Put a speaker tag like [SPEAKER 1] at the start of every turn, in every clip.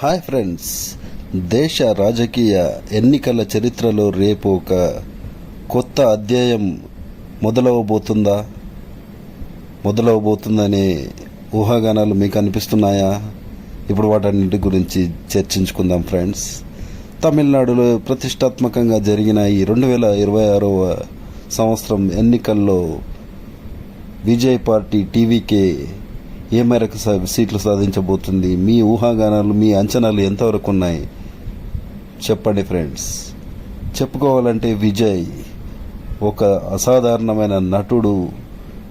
[SPEAKER 1] Hi friends, దేశ రాజకీయ ఎన్నికల చరిత్రలో రేపు ఒక కొత్త అధ్యాయం మొదలవబోతుందనే ఊహాగానాలు మీకు అనిపిస్తున్నాయా? ఇప్పుడు వాటన్నింటి గురించి చర్చించుకుందాం ఫ్రెండ్స్. తమిళనాడులో ప్రతిష్టాత్మకంగా జరిగిన ఈ 2026వ సంవత్సరం ఎన్నికల్లో విజయ్ పార్టీ టీవీకే ఏ మేరకు సీట్లు సాధించబోతుంది? మీ ఊహాగానాలు, మీ అంచనాలు ఎంతవరకు ఉన్నాయి చెప్పండి ఫ్రెండ్స్. చెప్పుకోవాలంటే విజయ్ ఒక అసాధారణమైన నటుడు.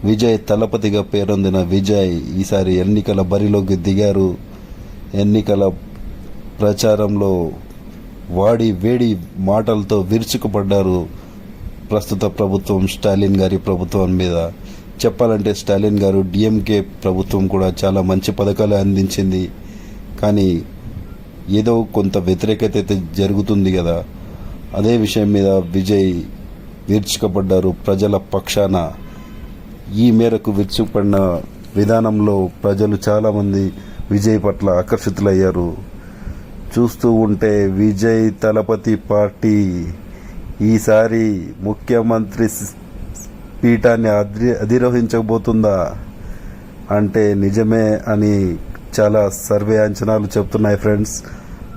[SPEAKER 1] విజయ్ తలపతిగా పేరొందిన విజయ్ ఈసారి ఎన్నికల బరిలోకి దిగారు. ఎన్నికల ప్రచారంలో వాడి వేడి మాటలతో విరుచుకుపడ్డారు ప్రస్తుత ప్రభుత్వం, స్టాలిన్ గారి ప్రభుత్వం మీద. చెప్పాలంటే స్టాలిన్ గారు డిఎంకే ప్రభుత్వం కూడా చాలా మంచి పథకాలు అందించింది, కానీ ఏదో కొంత వ్యతిరేకత అయితే జరుగుతుంది కదా. అదే విషయం మీద విజయ్ విరుచుకుపడ్డారు ప్రజల పక్షాన. ఈ మేరకు విరుచుకుపడిన విధానంలో ప్రజలు చాలామంది విజయ్ పట్ల ఆకర్షితులయ్యారు. చూస్తూ ఉంటే విజయ్ తలపతి పార్టీ ఈసారి ముఖ్యమంత్రి పీఠాన్ని అధిరోహించబోతుందా అంటే నిజమే అని చాలా సర్వే అంచనాలు చెప్తున్నాయి ఫ్రెండ్స్.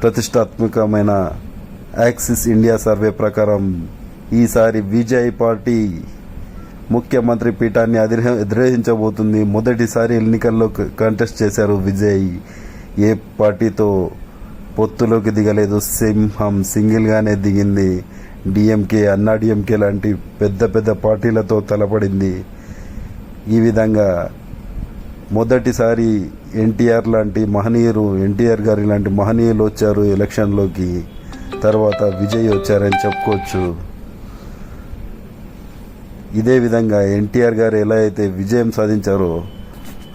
[SPEAKER 1] ప్రతిష్టాత్మకమైన యాక్సిస్ ఇండియా సర్వే ప్రకారం ఈసారి విజయ్ పార్టీ ముఖ్యమంత్రి పీఠాన్ని అధిరోహించబోతుంది. మొదటిసారి ఎన్నికల్లో కంటెస్ట్ చేశారు విజయ్. ఏ పార్టీతో పొత్తులోకి దిగలేదు, సింగిల్గానే దిగింది. డిఎంకే, అన్నా డిఎంకే లాంటి పెద్ద పెద్ద పార్టీలతో తలపడింది. ఈ విధంగా మొదటిసారి ఎన్టీఆర్ గారి లాంటి మహనీయులు వచ్చారు ఎలక్షన్లోకి. తర్వాత విజయ్ వచ్చారని చెప్పుకోవచ్చు. ఇదే విధంగా ఎన్టీఆర్ గారు ఎలా అయితే విజయం సాధించారో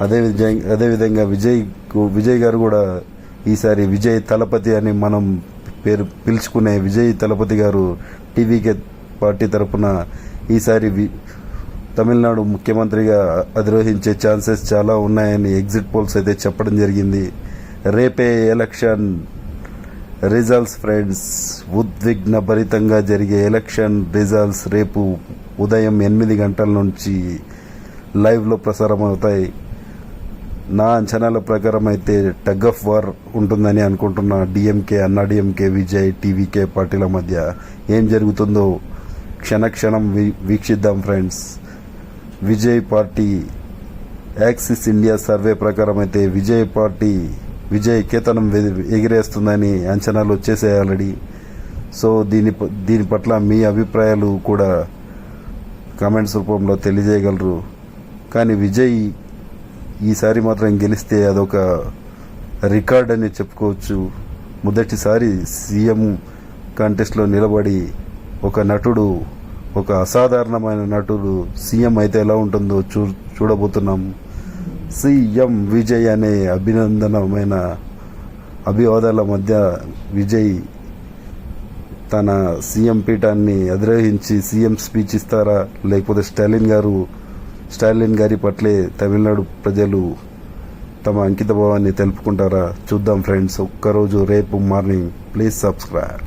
[SPEAKER 1] అదేవిధంగా విజయ్ గారు కూడా ఈసారి విజయ్ తలపతి అని మనం పిలుచుకునే విజయ్ తలపతి గారు టీవీకే పార్టీ తరఫున ఈసారి తమిళనాడు ముఖ్యమంత్రిగా అధిరోహించే ఛాన్సెస్ చాలా ఉన్నాయని ఎగ్జిట్ పోల్స్ అయితే చెప్పడం జరిగింది. రేపే ఎలక్షన్ రిజల్ట్స్ ఫ్రెండ్స్. ఉద్విగ్న భరితంగా జరిగే ఎలక్షన్ రిజల్ట్స్ రేపు ఉదయం 8 గంటల నుంచి లైవ్లో ప్రసారం అవుతాయి. నా అంచనాల ప్రకారం అయితే టగ్ ఆఫ్ వార్ ఉంటుందని అనుకుంటున్నా. డిఎంకే, అన్నా డిఎంకే, విజయ్, టీవీకే పార్టీల మధ్య ఏం జరుగుతుందో క్షణక్షణం వీక్షిద్దాం friends. Vijay party Axis India survey ప్రకారం అయితే విజయ్ కేతనం ఎగిరేస్తుందని అంచనాలు వచ్చేసాయి ఆల్రెడీ. సో దీని పట్ల మీ అభిప్రాయాలు కూడా కామెంట్స్ రూపంలో తెలియజేయగలరు. కానీ విజయ్ ఈసారి మాత్రం గెలిస్తే అదొక రికార్డ్ అని చెప్పుకోవచ్చు. మొదటిసారి సీఎం కాంటెస్ట్లో నిలబడి ఒక అసాధారణమైన నటుడు సీఎం అయితే ఎలా ఉంటుందో చూడబోతున్నాం. సీఎం విజయ్ అనే అభినందనమైన అభివాదాల మధ్య విజయ్ తన సీఎం పీఠాన్ని అధిరోహించి సీఎం స్పీచ్ ఇస్తారా, లేకపోతే స్టాలిన్ గారి పట్లే తమిళనాడు ప్రజలు తమ అంకిత భావాన్ని తెలుపుకుంటారా? చూద్దాం ఫ్రెండ్స్. ఒక్కరోజు రేపు మార్నింగ్. Please subscribe.